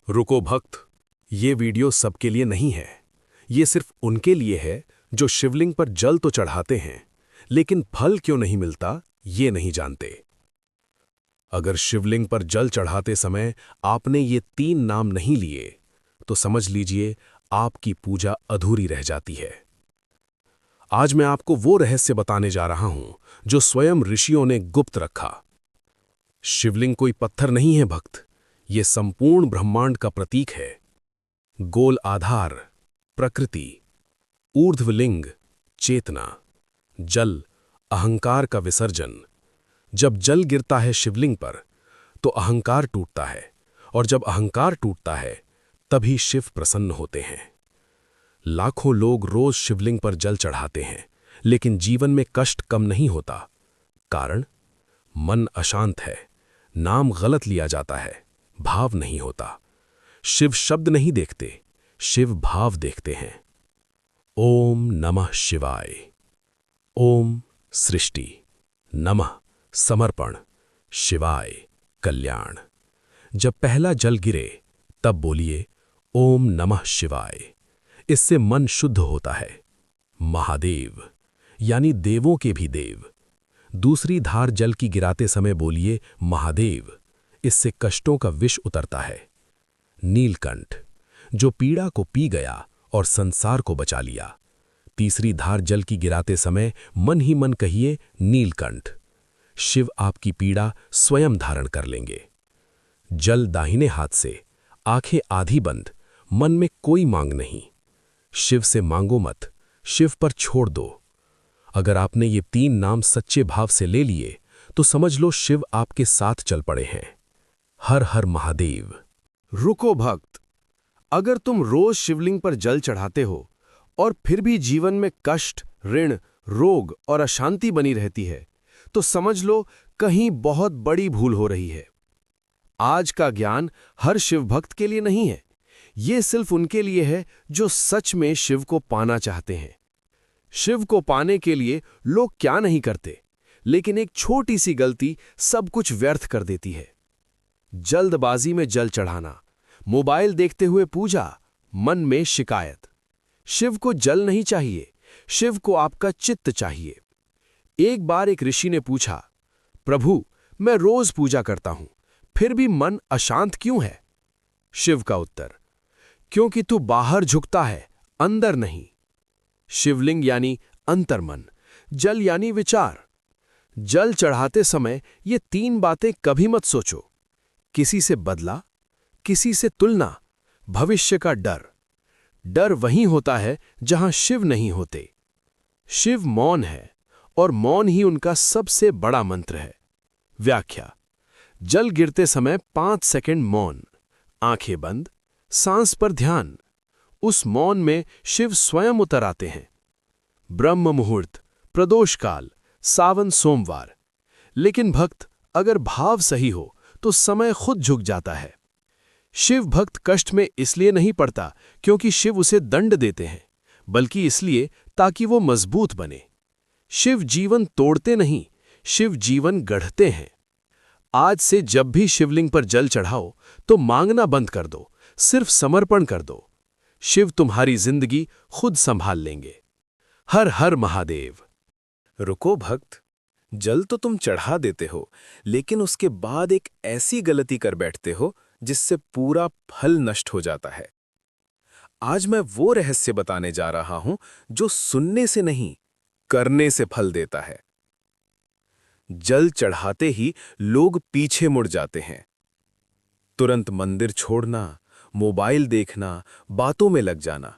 रुको भक्त, ये वीडियो सबके लिए नहीं है। ये सिर्फ उनके लिए है जो शिवलिंग पर जल तो चढ़ाते हैं, लेकिन फल क्यों नहीं मिलता ये नहीं जानते। अगर शिवलिंग पर जल चढ़ाते समय आपने ये 3 नाम नहीं लिए, तो समझ लीजिए आपकी पूजा अधूरी रह जाती है। आज मैं आपको वो रहस्य बताने जा रहा हूं जो स्वयं ऋषियों ने गुप्त रखा। शिवलिंग कोई पत्थर नहीं है भक्त, ये संपूर्ण ब्रह्मांड का प्रतीक है। गोल आधार, प्रकृति, ऊर्ध्वलिंग, चेतना, जल, अहंकार का विसर्जन। जब जल गिरता है शिवलिंग पर, तो अहंकार टूटता है, और जब अहंकार टूटता है, तभी शिव प्रसन्न होते हैं। लाखों लोग रोज शिवलिंग पर जल चढ़ाते हैं, लेकिन जीवन में कष्ट कम नहीं होता। कारण? मन अशांत है, नाम गलत लिया जाता है, भाव नहीं होता। शिव शब्द नहीं देखते, शिव भाव देखते हैं। ओम नमः शिवाय। ओम सृष्टि, नमः समर्पण, शिवाय कल्याण। जब पहला जल गिरे, तब बोलिए ओम नमः शिवाय। इससे मन शुद्ध होता है। महादेव यानी देवों के भी देव। दूसरी धार जल की गिराते समय बोलिए महादेव। इससे कष्टों का विष उतरता है। नीलकंठ, जो पीड़ा को पी गया और संसार को बचा लिया। तीसरी धार जल की गिराते समय मन ही मन कहिए नीलकंठ। शिव आपकी पीड़ा स्वयं धारण कर लेंगे। जल दाहिने हाथ से, आंखें आधी बंद, मन में कोई मांग नहीं। शिव से मांगो मत, शिव पर छोड़ दो। अगर आपने ये 3 नाम सच्चे भाव से ले लिए, तो समझ लो शिव आपके साथ चल पड़े हैं। हर हर महादेव। रुको भक्त, अगर तुम रोज शिवलिंग पर जल चढ़ाते हो और फिर भी जीवन में कष्ट, ऋण, रोग और अशांति बनी रहती है, तो समझ लो कहीं बहुत बड़ी भूल हो रही है। आज का ज्ञान हर शिव भक्त के लिए नहीं है। ये सिर्फ उनके लिए है जो सच में शिव को पाना चाहते हैं। शिव को पाने के लिए लोग क्या नहीं करते, लेकिन एक छोटी सी गलती सब कुछ व्यर्थ कर देती है। जल्दबाजी में जल चढ़ाना, मोबाइल देखते हुए पूजा, मन में शिकायत। शिव को जल नहीं चाहिए, शिव को आपका चित्त चाहिए। एक बार एक ऋषि ने पूछा, प्रभु, मैं रोज पूजा करता हूं, फिर भी मन अशांत क्यों है? शिव का उत्तर, क्योंकि तू बाहर झुकता है, अंदर नहीं। शिवलिंग यानी अंतर्मन, जल यानी विचार। जल चढ़ाते समय ये 3 बातें कभी मत सोचो। किसी से बदला, किसी से तुलना, भविष्य का डर। डर वहीं होता है जहां शिव नहीं होते। शिव मौन है, और मौन ही उनका सबसे बड़ा मंत्र है। व्याख्या: जल गिरते समय 5 सेकंड मौन, आंखें बंद, सांस पर ध्यान। उस मौन में शिव स्वयं उतर आते हैं। ब्रह्म मुहूर्त, प्रदोष काल, सावन सोमवार। लेकिन भक्त, अगर भाव सही हो तो समय खुद झुक जाता है। शिव भक्त कष्ट में इसलिए नहीं पड़ता क्योंकि शिव उसे दंड देते हैं, बल्कि इसलिए ताकि वो मजबूत बने। शिव जीवन तोड़ते नहीं, शिव जीवन गढ़ते हैं। आज से जब भी शिवलिंग पर जल चढ़ाओ, तो मांगना बंद कर दो, सिर्फ समर्पण कर दो। शिव तुम्हारी जिंदगी खुद संभाल लेंगे। हर हर महादेव। रुको भक्त, जल तो तुम चढ़ा देते हो, लेकिन उसके बाद एक ऐसी गलती कर बैठते हो जिससे पूरा फल नष्ट हो जाता है। आज मैं वो रहस्य बताने जा रहा हूं जो सुनने से नहीं, करने से फल देता है। जल चढ़ाते ही लोग पीछे मुड़ जाते हैं। तुरंत मंदिर छोड़ना, मोबाइल देखना, बातों में लग जाना।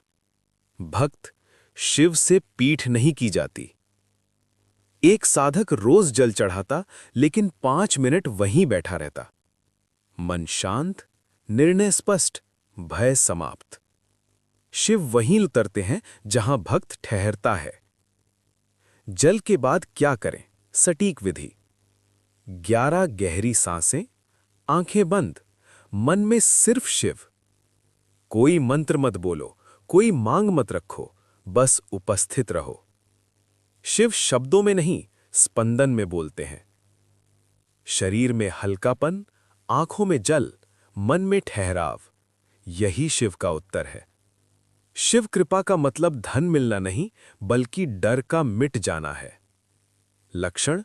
भक्त, शिव से पीठ नहीं की जाती। एक साधक रोज जल चढ़ाता, लेकिन 5 मिनट वहीं बैठा रहता। मन शांत, निर्णय स्पष्ट, भय समाप्त। शिव वहीं उतरते हैं जहां भक्त ठहरता है। जल के बाद क्या करें? सटीक विधि: 11 गहरी सांसें, आंखें बंद, मन में सिर्फ शिव। कोई मंत्र मत बोलो, कोई मांग मत रखो, बस उपस्थित रहो। शिव शब्दों में नहीं, स्पंदन में बोलते हैं। शरीर में हल्कापन, आंखों में जल, मन में ठहराव। यही शिव का उत्तर है। शिव कृपा का मतलब धन मिलना नहीं, बल्कि डर का मिट जाना है। लक्षण: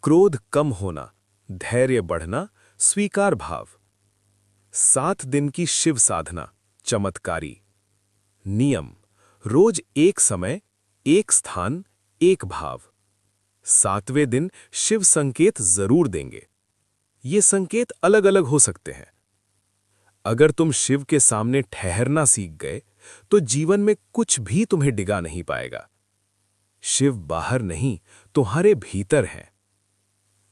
क्रोध कम होना, धैर्य बढ़ना, स्वीकार भाव। 7 दिन की शिव साधना, चमत्कारी। नियम: रोज एक समय, एक स्थान, एक भाव। 7वें दिन शिव संकेत जरूर देंगे। ये संकेत अलग अलग हो सकते हैं। अगर तुम शिव के सामने ठहरना सीख गए, तो जीवन में कुछ भी तुम्हें डिगा नहीं पाएगा। शिव बाहर नहीं, तुम्हारे भीतर हैं।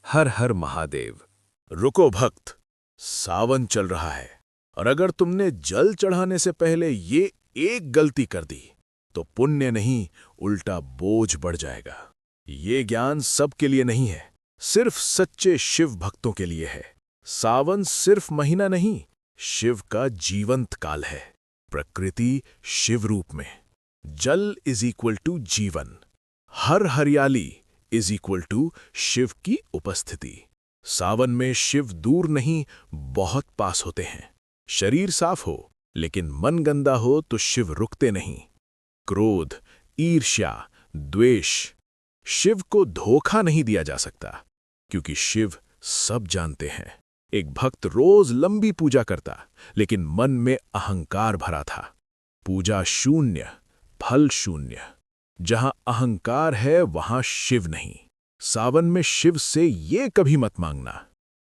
हर हर महादेव। रुको भक्त, सावन चल रहा है और अगर तुमने जल चढ़ाने से पहले ये एक गलती कर दी तो पुण्य नहीं, उल्टा बोझ बढ़ जाएगा। ये ज्ञान सबके लिए नहीं है, सिर्फ सच्चे शिव भक्तों के लिए है। सावन सिर्फ महीना नहीं, शिव का जीवंत काल है। प्रकृति शिव रूप में। जल इज इक्वल टू जीवन। हर हरियाली इज इक्वल टू शिव की उपस्थिति। सावन में शिव दूर नहीं, बहुत पास होते हैं। शरीर साफ हो, लेकिन मन गंदा हो तो शिव रुकते नहीं। क्रोध, ईर्ष्या, द्वेष, शिव को धोखा नहीं दिया जा सकता, क्योंकि शिव सब जानते हैं। एक भक्त रोज लंबी पूजा करता, लेकिन मन में अहंकार भरा था। पूजा शून्य, फल शून्य। जहां अहंकार है वहां शिव नहीं। सावन में शिव से ये कभी मत मांगना,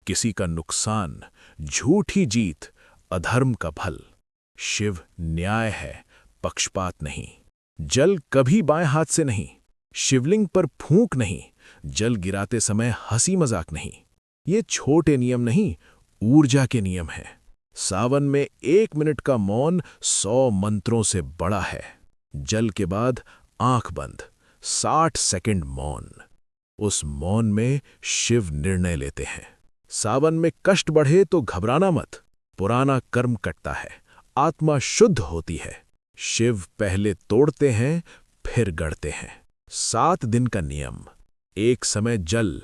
किसी का नुकसान, झूठी जीत, अधर्म का फल। शिव न्याय है, पक्षपात नहीं। जल कभी बाएं हाथ से नहीं। शिवलिंग पर फूंक नहीं। जल गिराते समय हंसी मजाक नहीं। ये छोटे नियम नहीं, ऊर्जा के नियम हैं। सावन में 1 मिनट का मौन 100 मंत्रों से बड़ा है। जल के बाद आंख बंद, 60 सेकंड मौन। उस मौन में शिव निर्णय लेते हैं। सावन में कष्ट बढ़े तो घबराना मत। पुराना कर्म कटता है, आत्मा शुद्ध होती है। शिव पहले तोड़ते हैं, फिर गढ़ते हैं। 7 दिन का नियम: 1 समय जल,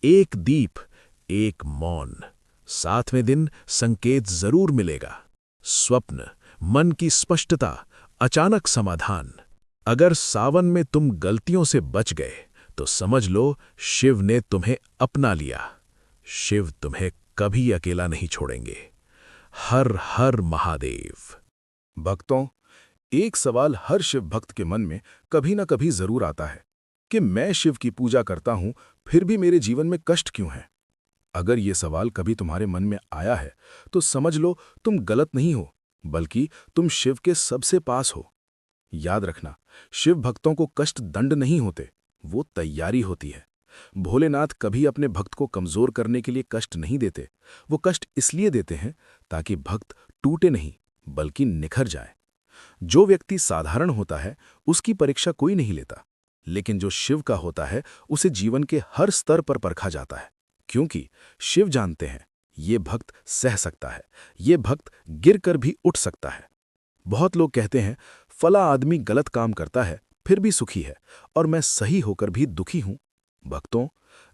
1 दीप, 1 मौन। 7वें दिन संकेत जरूर मिलेगा। स्वप्न, मन की स्पष्टता, अचानक समाधान। अगर सावन में तुम गलतियों से बच गए तो समझ लो शिव ने तुम्हें अपना लिया। शिव तुम्हें कभी अकेला नहीं छोड़ेंगे। हर हर महादेव। भक्तों, एक सवाल हर शिव भक्त के मन में कभी ना कभी जरूर आता है कि मैं शिव की पूजा करता हूं, फिर भी मेरे जीवन में कष्ट क्यों है। अगर ये सवाल कभी तुम्हारे मन में आया है तो समझ लो तुम गलत नहीं हो, बल्कि तुम शिव के सबसे पास हो। याद रखना, शिव भक्तों को कष्ट दंड नहीं होते, वो तैयारी होती है। भोलेनाथ कभी अपने भक्त को कमजोर करने के लिए कष्ट नहीं देते। वो कष्ट इसलिए देते हैं ताकि भक्त टूटे नहीं, बल्कि निखर जाए। जो व्यक्ति साधारण होता है उसकी परीक्षा कोई नहीं लेता, लेकिन जो शिव का होता है उसे जीवन के हर स्तर पर परखा जाता है, क्योंकि शिव जानते हैं ये भक्त सह सकता है, ये भक्त गिरकर भी उठ सकता है। बहुत लोग कहते हैं फला आदमी गलत काम करता है फिर भी सुखी है, और मैं सही होकर भी दुखी हूं। भक्तों,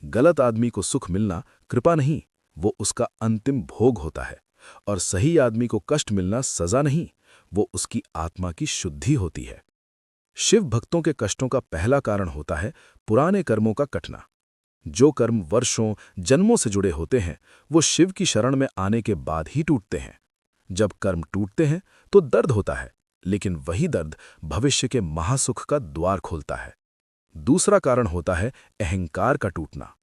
गलत आदमी को सुख मिलना कृपा नहीं, वो उसका अंतिम भोग होता है। और सही आदमी को कष्ट मिलना सजा नहीं, वो उसकी आत्मा की शुद्धि होती है। शिव भक्तों के कष्टों का पहला कारण होता है पुराने कर्मों का कटना। जो कर्म वर्षों, जन्मों से जुड़े होते हैं, वो शिव की शरण में आने के बाद ही टूटते हैं। जब कर्म टूटते हैं तो दर्द होता है, लेकिन वही दर्द भविष्य के महासुख का द्वार खोलता है। दूसरा कारण होता है अहंकार का टूटना।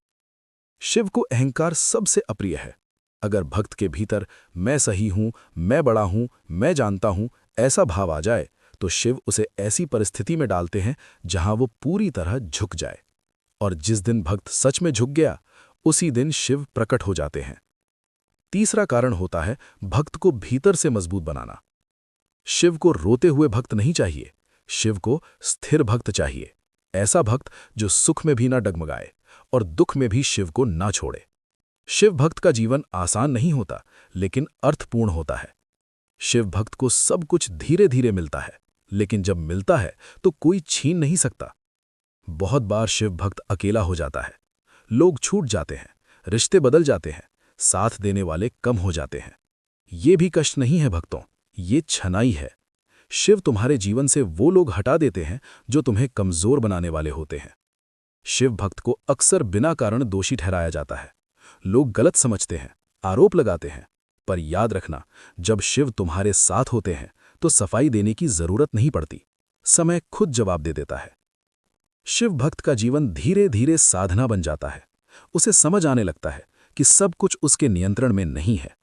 शिव को अहंकार सबसे अप्रिय है। अगर भक्त के भीतर मैं सही हूं, मैं बड़ा हूं, मैं जानता हूं, ऐसा भाव आ जाए तो शिव उसे ऐसी परिस्थिति में डालते हैं जहां वो पूरी तरह झुक जाए। और जिस दिन भक्त सच में झुक गया, उसी दिन शिव प्रकट हो जाते हैं। तीसरा कारण होता है भक्त को भीतर से मजबूत बनाना। शिव को रोते हुए भक्त नहीं चाहिए, शिव को स्थिर भक्त चाहिए। ऐसा भक्त जो सुख में भी ना डगमगाए और दुख में भी शिव को ना छोड़े। शिव भक्त का जीवन आसान नहीं होता, लेकिन अर्थपूर्ण होता है। शिव भक्त को सब कुछ धीरे धीरे मिलता है, लेकिन जब मिलता है तो कोई छीन नहीं सकता। बहुत बार शिव भक्त अकेला हो जाता है। लोग छूट जाते हैं, रिश्ते बदल जाते हैं, साथ देने वाले कम हो जाते हैं। ये भी कष्ट नहीं है भक्तों, ये छनाई है। शिव तुम्हारे जीवन से वो लोग हटा देते हैं जो तुम्हें कमजोर बनाने वाले होते हैं। शिव भक्त को अक्सर बिना कारण दोषी ठहराया जाता है। लोग गलत समझते हैं, आरोप लगाते हैं, पर याद रखना, जब शिव तुम्हारे साथ होते हैं तो सफाई देने की जरूरत नहीं पड़ती, समय खुद जवाब दे देता है। शिव भक्त का जीवन धीरे धीरे साधना बन जाता है। उसे समझ आने लगता है कि सब कुछ उसके नियंत्रण में नहीं है,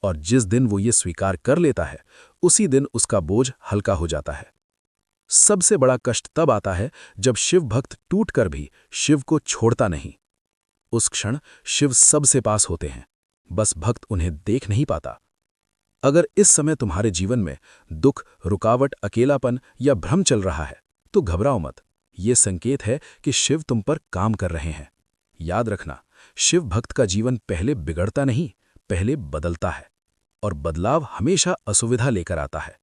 और जिस दिन वो ये स्वीकार कर लेता है उसी दिन उसका बोझ हल्का हो जाता है। सबसे बड़ा कष्ट तब आता है जब शिव भक्त टूटकर भी शिव को छोड़ता नहीं। उस क्षण शिव सबसे पास होते हैं, बस भक्त उन्हें देख नहीं पाता। अगर इस समय तुम्हारे जीवन में दुख, रुकावट, अकेलापन या भ्रम चल रहा है तो घबराओ मत। ये संकेत है कि शिव तुम पर काम कर रहे हैं। याद रखना, शिव भक्त का जीवन पहले बिगड़ता नहीं, पहले बदलता है, और बदलाव हमेशा असुविधा लेकर आता है।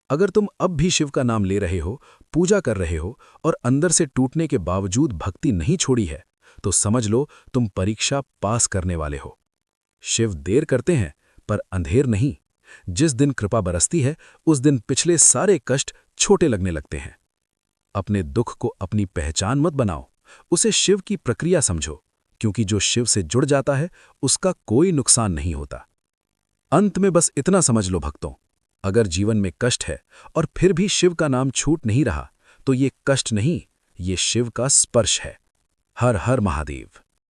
अगर तुम अब भी शिव का नाम ले रहे हो, पूजा कर रहे हो और अंदर से टूटने के बावजूद भक्ति नहीं छोड़ी है, तो समझ लो तुम परीक्षा पास करने वाले हो। शिव देर करते हैं पर अंधेर नहीं। जिस दिन कृपा बरसती है उस दिन पिछले सारे कष्ट छोटे लगने लगते हैं। अपने दुख को अपनी पहचान मत बनाओ, उसे शिव की प्रक्रिया समझो, क्योंकि जो शिव से जुड़ जाता है उसका कोई नुकसान नहीं होता। अंत में बस इतना समझ लो भक्तों, अगर जीवन में कष्ट है और फिर भी शिव का नाम छूट नहीं रहा, तो ये कष्ट नहीं, ये शिव का स्पर्श है। हर हर महादेव।